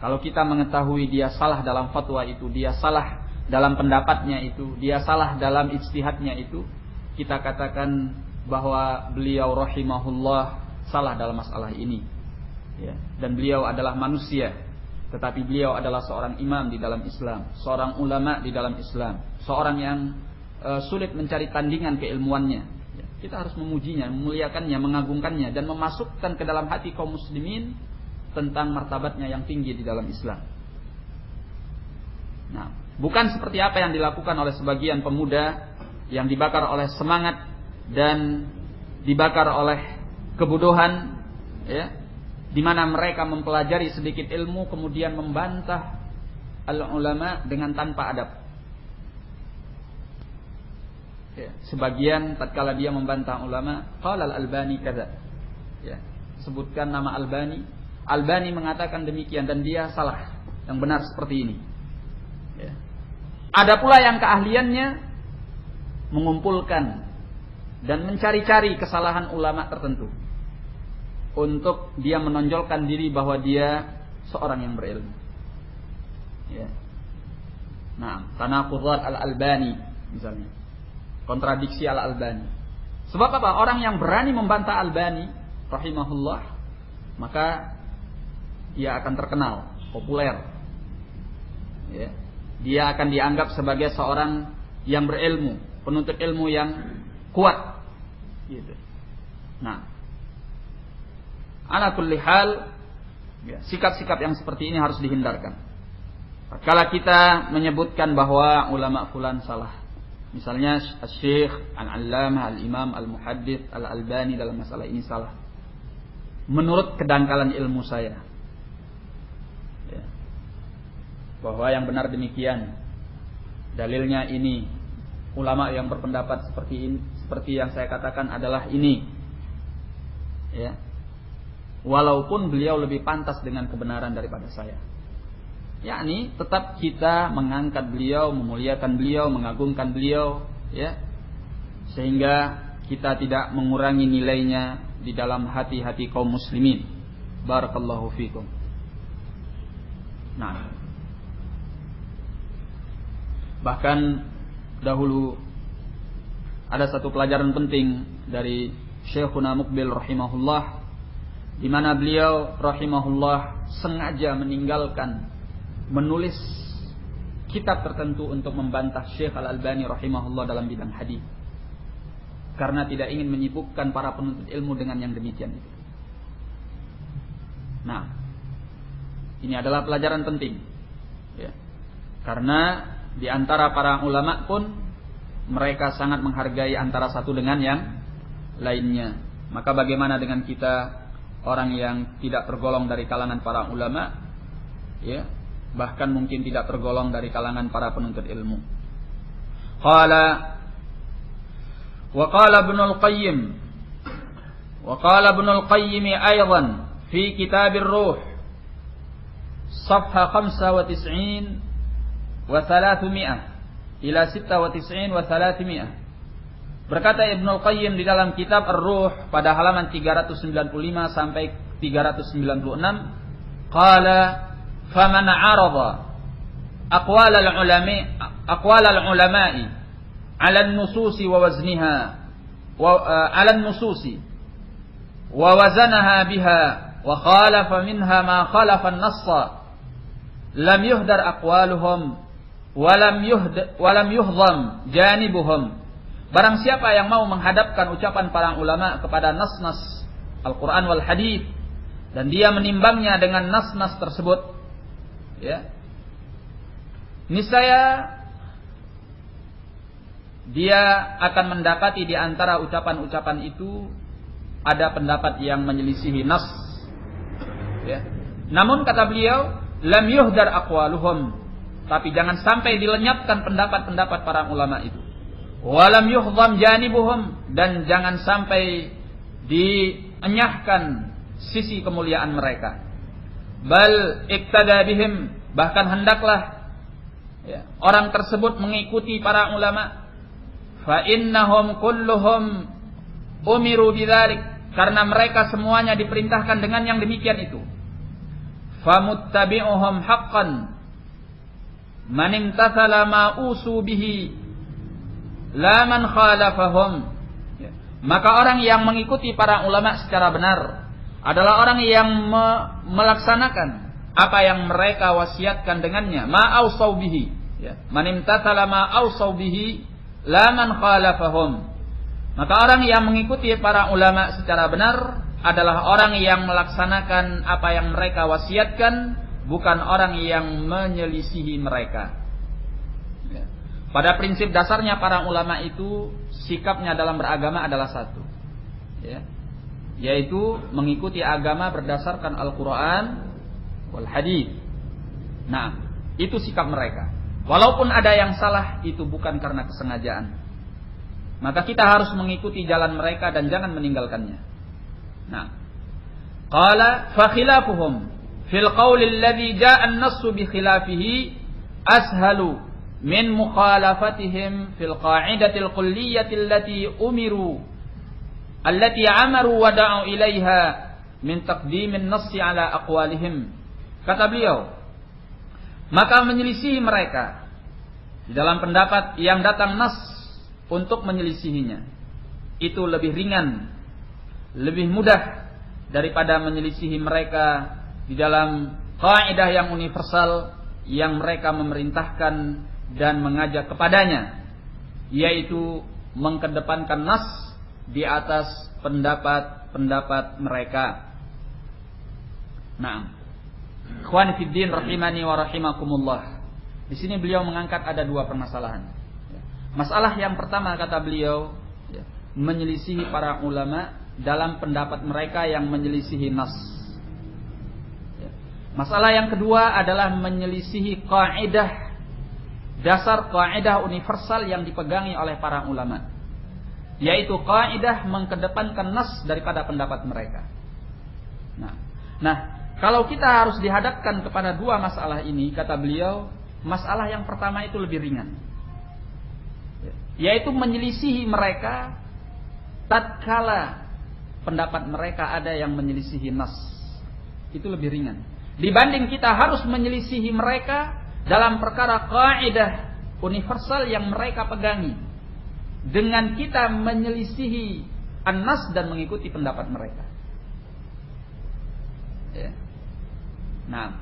Kalau kita mengetahui dia salah dalam fatwa itu, dia salah dalam pendapatnya itu, dia salah dalam ijtihadnya itu, kita katakan bahwa beliau rahimahullah salah dalam masalah ini. Ya. Dan beliau adalah manusia, tetapi beliau adalah seorang imam di dalam Islam, seorang ulama di dalam Islam, seorang yang sulit mencari tandingan keilmuannya. Ya. Kita harus memujinya, memuliakannya, mengagungkannya, dan memasukkan ke dalam hati kaum muslimin tentang martabatnya yang tinggi di dalam Islam. Nah, bukan seperti apa yang dilakukan oleh sebagian pemuda yang dibakar oleh semangat dan dibakar oleh kebodohan, ya, di mana mereka mempelajari sedikit ilmu kemudian membantah al-ulama dengan tanpa adab. Ya, sebagian tatkala dia membantah ulama, qala al-Albani kadza. Ya, sebutkan nama Albani. Albani mengatakan demikian dan dia salah. Yang benar seperti ini. Ya. Ada pula yang keahliannya mengumpulkan dan mencari-cari kesalahan ulama tertentu untuk dia menonjolkan diri bahwa dia seorang yang berilmu. Ya. Nah, tanaqudzat al-Albani misalnya. Kontradiksi al-Albani. Sebab apa? Orang yang berani membantah Albani rahimahullah, maka dia akan terkenal, populer. Ya. Dia akan dianggap sebagai seorang yang berilmu, penuntut ilmu yang kuat. Gitu. Nah, ala kulli hal, ya, sikap-sikap yang seperti ini harus dihindarkan. Kalau kita menyebutkan bahwa ulama fulan salah, misalnya Syekh Al-Allamah, Al-Imam, Al-Muhaddits, Al-Albani dalam masalah ini salah, menurut kedangkalan ilmu saya, bahwa yang benar demikian, dalilnya ini, ulama yang berpendapat seperti ini, seperti yang saya katakan adalah ini, ya, walaupun beliau lebih pantas dengan kebenaran daripada saya, yakni tetap kita mengangkat beliau, memuliakan beliau, mengagungkan beliau, ya, sehingga kita tidak mengurangi nilainya di dalam hati-hati kaum muslimin. Barakallahu fikum. Nah, bahkan dahulu ada satu pelajaran penting dari Syekhuna Muqbil rahimahullah, di mana beliau rahimahullah sengaja meninggalkan menulis kitab tertentu untuk membantah Syekh Al-Albani rahimahullah dalam bidang hadis, karena tidak ingin menyibukkan para penuntut ilmu dengan yang demikian itu. Nah, ini adalah pelajaran penting, ya, karena di antara para ulama pun mereka sangat menghargai antara satu dengan yang lainnya. Maka bagaimana dengan kita, orang yang tidak tergolong dari kalangan para ulama, ya, bahkan mungkin tidak tergolong dari kalangan para penuntut ilmu. Wa qala Ibnul Qayyim aidan fi Kitabir Ruh safha 95 wa 300 ila 96 wa 300. Berkata Ibnul Qayyim di dalam kitab Ar-Ruh pada halaman 395 sampai 396, qala faman 'arada aqwal al-ulama'i 'ala an-nususi wa wazniha wa 'ala an-nususi wa wazanaha biha wa khalafa minha ma khalafa an-nassa lam yuhdar aqwaluhum walam yuhdham janibuhum. Barang siapa yang mau menghadapkan ucapan para ulama kepada nas-nas Al-Quran wal Hadits dan dia menimbangnya dengan nas-nas tersebut, ya, niscaya dia akan mendapati di antara ucapan-ucapan itu ada pendapat yang menyelisihi nas. Ya. Namun kata beliau, lam yuhdar aqwaluhum, tapi jangan sampai dilenyapkan pendapat-pendapat para ulama itu. Walam yuhdham janibuhum, dan jangan sampai dienyahkan sisi kemuliaan mereka. Bal iktada bihim, bahkan hendaklah orang tersebut mengikuti para ulama. Fa innahum kulluhum umiru bidzalik, karena mereka semuanya diperintahkan dengan yang demikian itu. Famuttabi'uhum haqqan man imtathala ma usu bihi la man khalafahum. Maka orang yang mengikuti para ulama secara benar adalah orang yang melaksanakan apa yang mereka wasiatkan dengannya. Ma ausau bihi, man imtathala ma ausau bihi la man khalafahum. Maka orang yang mengikuti para ulama secara benar adalah orang yang melaksanakan apa yang mereka wasiatkan, bukan orang yang menyelisihi mereka. Pada prinsip dasarnya para ulama itu sikapnya dalam beragama adalah satu, yaitu mengikuti agama berdasarkan Al-Quran wal Hadits. Nah, itu sikap mereka. Walaupun ada yang salah, itu bukan karena kesengajaan. Maka kita harus mengikuti jalan mereka dan jangan meninggalkannya. Nah, qala fa khilafuhum fil qauli alladhi jaa an-nassu bi khilafihi ashalu min mukhalafatihim fil qa'idatil kulliyati allati amaru wa da'u ilaiha min taqdimin nassi ala aqwalihim. Kata beliau, maka menyelisihi mereka di dalam pendapat yang datang nas untuk menyelisihinya itu lebih ringan, lebih mudah daripada menyelisihi mereka di dalam kaidah yang universal yang mereka memerintahkan dan mengajak kepadanya, yaitu mengedepankan nas di atas pendapat-pendapat mereka. Nah, ikhwani fid din rahimani wa rahimakumullah. Di sini beliau mengangkat ada dua permasalahan. Masalah yang pertama kata beliau, menyelisihi para ulama dalam pendapat mereka yang menyelisihi nas. Masalah yang kedua adalah menyelisihi kaidah, dasar kaidah universal yang dipegangi oleh para ulama, yaitu kaidah mengedepankan nas daripada pendapat mereka. Nah, kalau kita harus dihadapkan kepada dua masalah ini, kata beliau, masalah yang pertama itu lebih ringan, yaitu menyelisihi mereka tatkala pendapat mereka ada yang menyelisihi nas. Itu lebih ringan dibanding kita harus menyelisihi mereka dalam perkara kaidah universal yang mereka pegangi, dengan kita menyelisihi an-nas dan mengikuti pendapat mereka. Nah,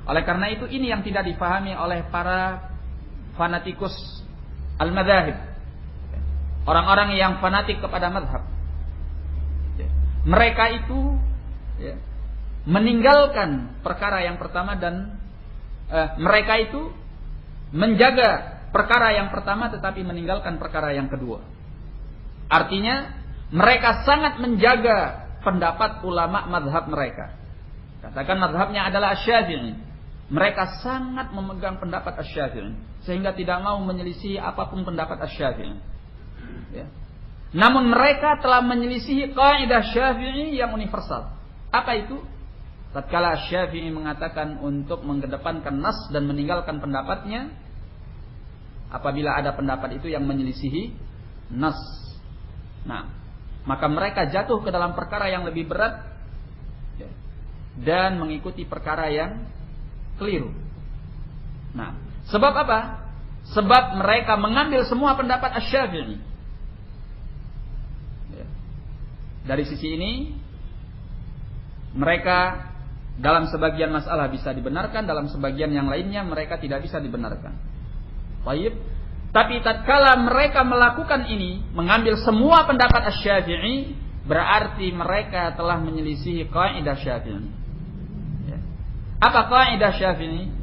oleh karena itu ini yang tidak difahami oleh para fanatikus al-madzhab, orang-orang yang fanatik kepada mazhab. Mereka itu meninggalkan perkara yang pertama dan mereka itu menjaga perkara yang pertama tetapi meninggalkan perkara yang kedua. Artinya mereka sangat menjaga pendapat ulama mazhab mereka. Katakan mazhabnya adalah Asy-Syafi'i. Mereka sangat memegang pendapat Asy-Syafi'i sehingga tidak mau menyelisih apapun pendapat Asy-Syafi'i. Namun mereka telah menyelisihi kaidah Syafi'i yang universal. Apa itu? Tatkala Syafi'i mengatakan untuk mengedepankan nas dan meninggalkan pendapatnya apabila ada pendapat itu yang menyelisihi nas. Nah, maka mereka jatuh ke dalam perkara yang lebih berat dan mengikuti perkara yang keliru. Nah, sebab apa? Sebab mereka mengambil semua pendapat Asy-Syafi'i. Dari sisi ini mereka dalam sebagian masalah bisa dibenarkan, dalam sebagian yang lainnya mereka tidak bisa dibenarkan. Baik. Tapi tatkala mereka melakukan ini, mengambil semua pendapat Asy-Syafi'i, berarti mereka telah menyelisihi kaidah Syafi'i. Apa kaidah Syafi'i?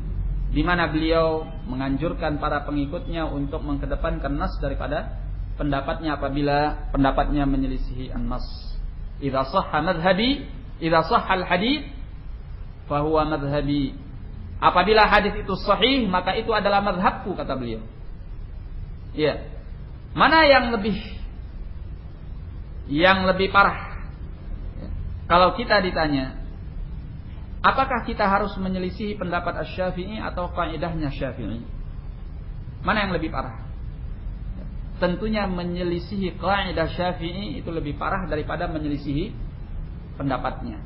di mana beliau menganjurkan para pengikutnya untuk mengedepankan nas daripada pendapatnya apabila pendapatnya menyelisihi an-nas. Idza shahha madhhabi, idza shahha al-hadits fa huwa madhhabi. Apabila hadis itu sahih, maka itu adalah mazhabku, kata beliau. Iya. Mana yang lebih parah? Ya. Kalau kita ditanya, apakah kita harus menyelisihi pendapat Asy-Syafi'i atau kaidahnya Syafi'i? Mana yang lebih parah? Ya. Tentunya menyelisihi kaidah Syafi'i itu lebih parah daripada menyelisihi pendapatnya.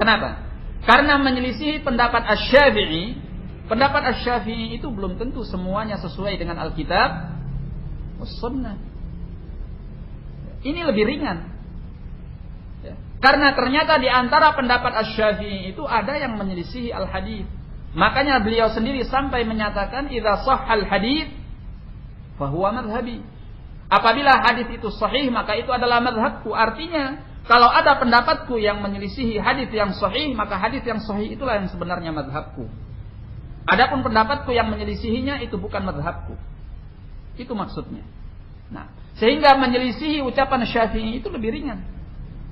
Kenapa? Karena menyelisihi pendapat Asy-Syafi'i itu belum tentu semuanya sesuai dengan Alkitab was Sunnah. Ini lebih ringan. Ya. Karena ternyata di antara pendapat Asy-Syafi'i itu ada yang menyelisihi al-hadits. Makanya beliau sendiri sampai menyatakan idza shahhal hadits fa huwa madhhabi. Apabila hadis itu sahih, maka itu adalah madhabku. Artinya, kalau ada pendapatku yang menyelisihi hadis yang sahih, maka hadis yang sahih itulah yang sebenarnya madhabku. Adapun pendapatku yang menyelisihinya itu bukan madhabku. Itu maksudnya. Nah, sehingga menyelisihi ucapan Syafi'i itu lebih ringan.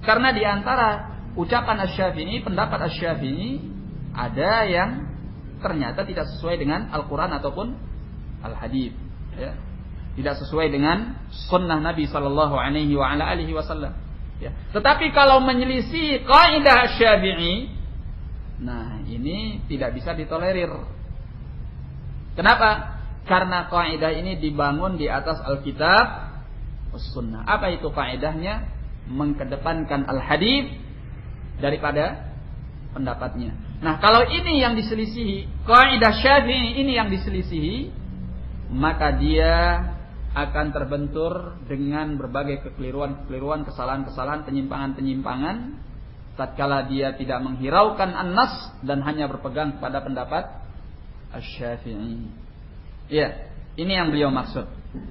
Karena di antara ucapan Asy-Syafi'i, pendapat Asy-Syafi'i, ada yang ternyata tidak sesuai dengan Al-Quran ataupun Al-Hadits. Ya. Tidak sesuai dengan sunnah Nabi SAW. Ya. Tetapi kalau menyelisih kaidah Syafi'i, nah ini tidak bisa ditolerir. Kenapa? Karena kaidah ini dibangun di atas Alkitab Sunnah. Apa itu kaidahnya? Mengedepankan al-hadits daripada pendapatnya. Nah, kalau ini yang diselisihi, kaidah Syafi'i ini yang diselisihi, maka dia akan terbentur dengan berbagai kekeliruan, kesalahan-kesalahan, penyimpangan-penyimpangan tatkala dia tidak menghiraukan an-nas dan hanya berpegang pada pendapat Asy-Syafi'i. Ya, ini yang beliau maksud.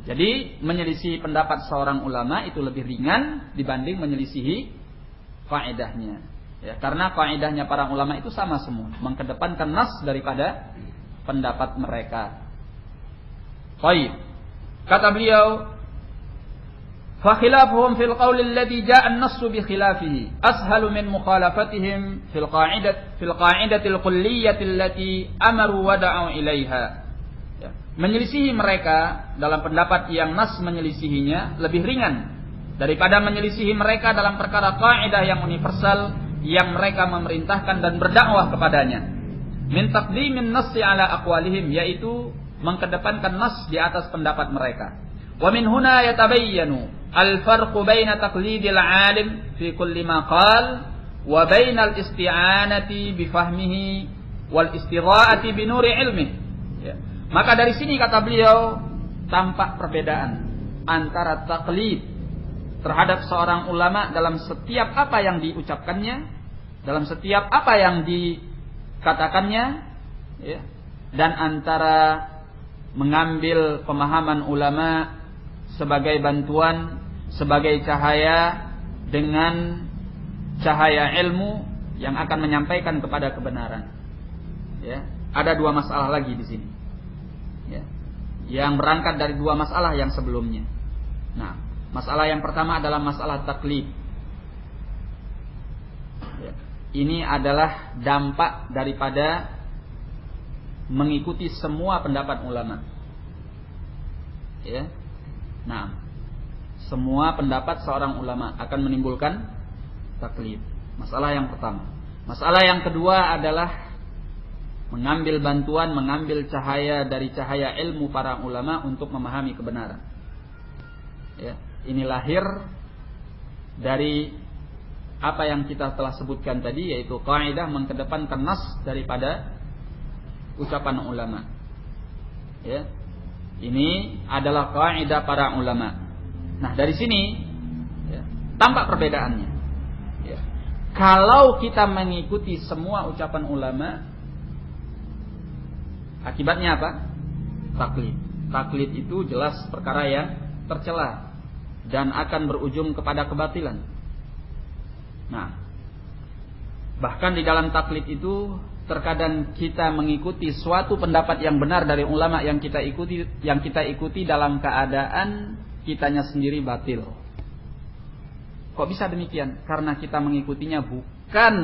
Jadi menyelisihi pendapat seorang ulama itu lebih ringan dibanding menyelisihi kaidahnya. Ya, karena kaidahnya para ulama itu sama semua, mengedepankan nas daripada pendapat mereka. Baik. Kata beliau, fa khilafuhum fil qaul alladhi jaa'a an-nass bi khilafihi ashalu min mukhalafatihim fil qa'idati al-kulliyyah allati amaru wa da'u ilaiha. Ya. Menyelisihi mereka dalam pendapat yang nas menyelisihinya lebih ringan daripada menyelisihi mereka dalam perkara kaidah yang universal yang mereka memerintahkan dan berdakwah kepadanya. Min taqdimin nassi ala aqwalihim, yaitu mengedepankan nas di atas pendapat mereka. Wa min huna yatabayyanu al-farqu baina taqlidil 'alim fi kulli ma qala wa baina al-isti'anati bi fahmihi wal istidha'ati bi nuri ilmihi. Ya. Maka dari sini kata beliau tampak perbedaan antara taklid terhadap seorang ulama dalam setiap apa yang diucapkannya, dalam setiap apa yang dikatakannya, ya, dan antara mengambil pemahaman ulama sebagai bantuan, sebagai cahaya dengan cahaya ilmu yang akan menyampaikan kepada kebenaran. Ya, ada dua masalah lagi di sini. Ya, yang berangkat dari dua masalah yang sebelumnya. Nah, masalah yang pertama adalah masalah taklid. Ya, ini adalah dampak daripada mengikuti semua pendapat ulama. Ya. Nah, semua pendapat seorang ulama akan menimbulkan taklid. Masalah yang pertama. Masalah yang kedua adalah mengambil bantuan, mengambil cahaya dari cahaya ilmu para ulama untuk memahami kebenaran. Ya, ini lahir dari apa yang kita telah sebutkan tadi, yaitu kaidah mengedepankan nas daripada ucapan ulama. Ya. Ini adalah kaidah para ulama. Nah, dari sini ya, tampak perbedaannya. Ya. Kalau kita mengikuti semua ucapan ulama, akibatnya apa? Taklid. Taklid itu jelas perkara yang tercela dan akan berujung kepada kebatilan. Nah, bahkan di dalam taklid itu terkadang kita mengikuti suatu pendapat yang benar dari ulama yang kita ikuti dalam keadaan kitanya sendiri batil. Kok bisa demikian? Karena kita mengikutinya bukan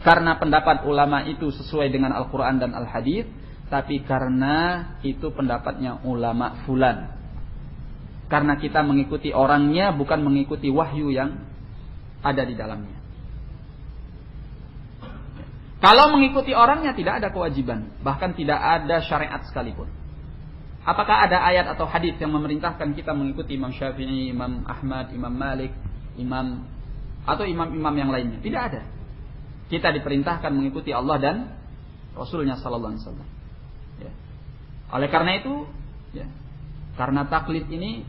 karena pendapat ulama itu sesuai dengan Al-Quran dan Al-Hadits, tapi karena itu pendapatnya ulama fulan. Karena kita mengikuti orangnya, bukan mengikuti wahyu yang ada di dalamnya. Kalau mengikuti orangnya tidak ada kewajiban, bahkan tidak ada syariat sekalipun. Apakah ada ayat atau hadis yang memerintahkan kita mengikuti Imam Syafi'i, Imam Ahmad, Imam Malik, atau imam-imam yang lainnya? Tidak ada. Kita diperintahkan mengikuti Allah dan Rasulnya sallallahu alaihi wasallam. Ya. Oleh karena itu, ya, karena taklid ini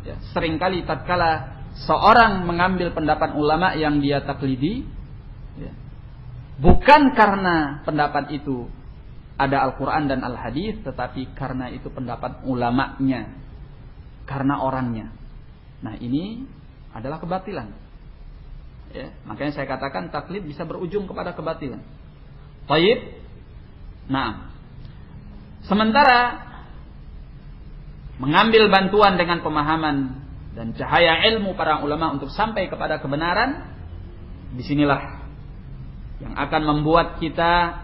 ya, seringkali tatkala seorang mengambil pendapat ulama yang dia taklidi, ya, bukan karena pendapat itu ada Al-Quran dan Al-Hadits, tetapi karena itu pendapat ulamanya, karena orangnya. Nah, ini adalah kebatilan. Ya, makanya saya katakan taklid bisa berujung kepada kebatilan. Baik. Nah, sementara mengambil bantuan dengan pemahaman dan cahaya ilmu para ulama untuk sampai kepada kebenaran, disinilah yang akan membuat kita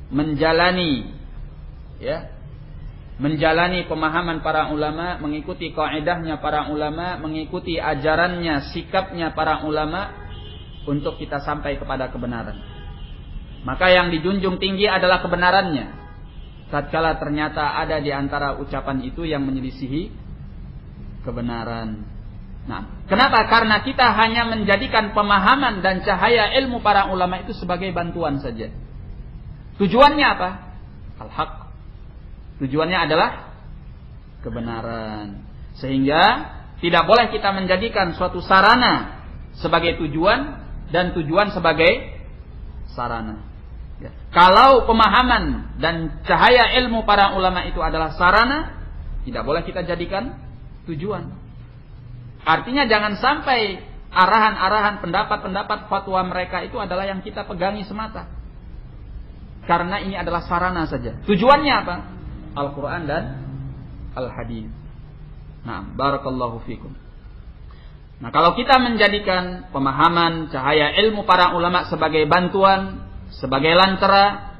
menjalani pemahaman para ulama, mengikuti kaidahnya para ulama, mengikuti ajarannya, sikapnya para ulama untuk kita sampai kepada kebenaran. Maka yang dijunjung tinggi adalah kebenarannya. Tatkala ternyata ada di antara ucapan itu yang menyelisihi kebenaran. Nah, kenapa? Karena kita hanya menjadikan pemahaman dan cahaya ilmu para ulama itu sebagai bantuan saja. Tujuannya apa? Al-haq. Tujuannya adalah kebenaran. Sehingga tidak boleh kita menjadikan suatu sarana sebagai tujuan dan tujuan sebagai sarana. Ya. Kalau pemahaman dan cahaya ilmu para ulama itu adalah sarana, tidak boleh kita jadikan tujuan. Artinya jangan sampai arahan-arahan, pendapat-pendapat fatwa mereka itu adalah yang kita pegangi semata. Karena ini adalah sarana saja. Tujuannya apa? Al-Quran dan Al-Hadits. Nah, barakallahu fikum. Nah, kalau kita menjadikan pemahaman, cahaya ilmu para ulama sebagai bantuan, sebagai lantera,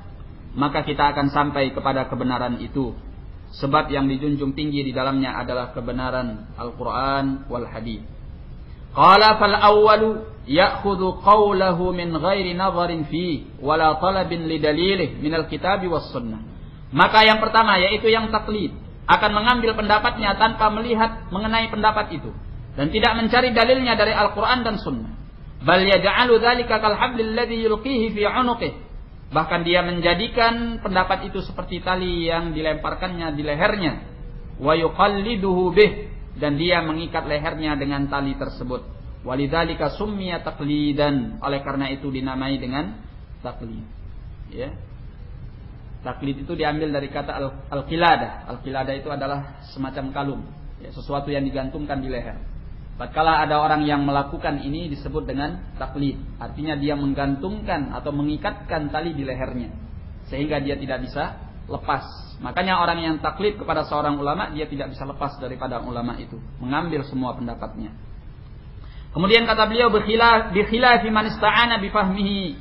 maka kita akan sampai kepada kebenaran itu. Sebab yang dijunjung tinggi di dalamnya adalah kebenaran Al-Quran wal Hadits. Qala fal awwalu ya'khudhu qawlahu min ghairi nadharin fi wala talabin li dalilih minal kitabi was sunnah. Maka yang pertama yaitu yang taklid akan mengambil pendapatnya tanpa melihat mengenai pendapat itu dan tidak mencari dalilnya dari Al-Quran dan Sunnah. Bal yaj'alu dzalika kal hablil ladzi yulqihi fi 'unuqihi. Bahkan dia menjadikan pendapat itu seperti tali yang dilemparkannya di lehernya. Wa yuqalliduhu bih, dan dia mengikat lehernya dengan tali tersebut. Walidzalika summiya taqlidan, oleh karena itu dinamai dengan taklid. Ya. Taklid itu diambil dari kata al-qiladah. Al-qiladah itu adalah semacam kalung, ya, sesuatu yang digantungkan di leher. Tatkala ada orang yang melakukan ini disebut dengan taklid. Artinya dia menggantungkan atau mengikatkan tali di lehernya sehingga dia tidak bisa lepas. Makanya orang yang taklid kepada seorang ulama, dia tidak bisa lepas daripada ulama itu, mengambil semua pendapatnya. Kemudian kata beliau, bi khilafi man ista'ana bi fahmihi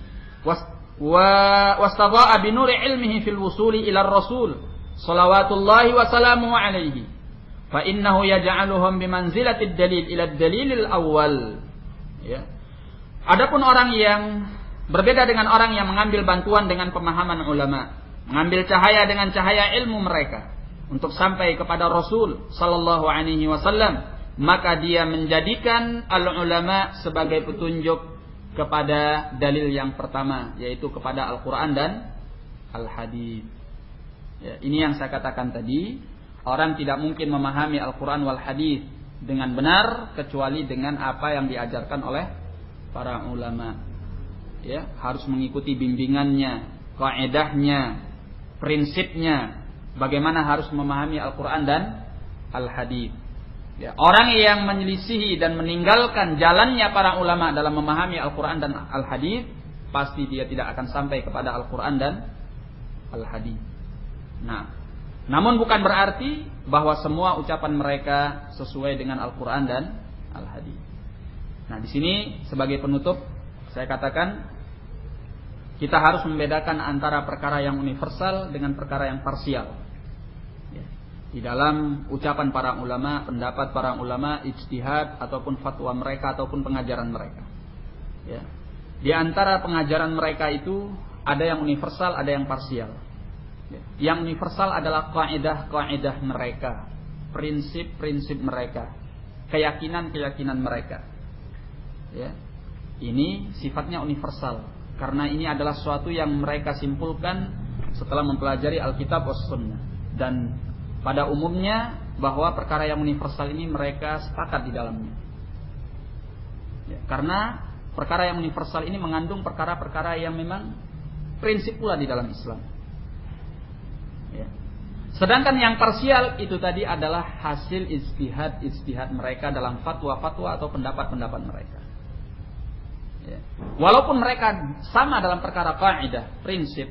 wastadha'a bi nuri ilmihi fil wusuli ila rasul salawatullahi wa salamuhu alaihi. Fa innahu yaj'aluhum bimanzilatid dalil ila dalilil awwal. Ya. Adapun orang yang berbeda dengan orang yang mengambil bantuan dengan pemahaman ulama, mengambil cahaya dengan cahaya ilmu mereka untuk sampai kepada Rasul sallallahu alaihi wasallam, maka dia menjadikan al-ulama sebagai petunjuk kepada dalil yang pertama, yaitu kepada Al-Quran dan Al-Hadits. Ya, ini yang saya katakan tadi. Orang tidak mungkin memahami Al-Quran wal Hadits dengan benar kecuali dengan apa yang diajarkan oleh para ulama. Ya, harus mengikuti bimbingannya, kaidahnya, prinsipnya, bagaimana harus memahami Al-Quran dan Al-Hadits. Ya, orang yang menyelisihi dan meninggalkan jalannya para ulama dalam memahami Al-Quran dan Al-Hadits, pasti dia tidak akan sampai kepada Al-Quran dan al-hadi. Nah, namun bukan berarti bahwa semua ucapan mereka sesuai dengan Al-Quran dan Al-Hadi. Nah, di sini sebagai penutup saya katakan kita harus membedakan antara perkara yang universal dengan perkara yang parsial. Di dalam ucapan para ulama, pendapat para ulama, ijtihad ataupun fatwa mereka ataupun pengajaran mereka. Ya. Di antara pengajaran mereka itu ada yang universal, ada yang parsial. Yang universal adalah kaidah-kaidah mereka, prinsip-prinsip mereka, keyakinan-keyakinan mereka. Ya. Ini sifatnya universal karena ini adalah sesuatu yang mereka simpulkan setelah mempelajari Alkitab was Sunnah. Dan pada umumnya bahwa perkara yang universal ini mereka sepakat di dalamnya. Ya, karena perkara yang universal ini mengandung perkara-perkara yang memang prinsip pula di dalam Islam. Ya. Sedangkan yang parsial itu tadi adalah hasil ijtihad mereka dalam fatwa-fatwa atau pendapat-pendapat mereka. Ya. Walaupun mereka sama dalam perkara kaidah, prinsip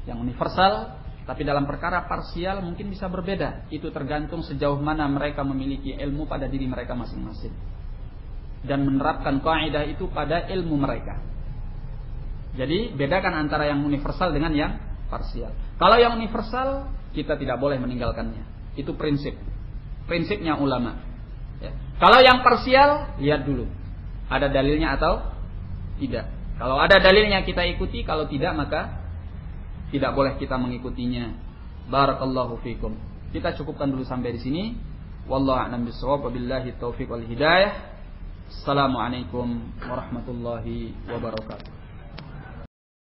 yang universal, tapi dalam perkara parsial mungkin bisa berbeda. Itu tergantung sejauh mana mereka memiliki ilmu pada diri mereka masing-masing dan menerapkan kaidah itu pada ilmu mereka. Jadi bedakan antara yang universal dengan yang parsial. Kalau yang universal kita tidak boleh meninggalkannya. Itu prinsipnya ulama. Ya. Kalau yang parsial, lihat dulu ada dalilnya atau tidak. Kalau ada dalilnya kita ikuti, kalau tidak maka tidak boleh kita mengikutinya. Barakallahu fikum. Kita cukupkan dulu sampai di sini. Wallahu a'lam bishawab, wabillahi taufiq wal hidayah. Assalamualaikum warahmatullahi wabarakatuh.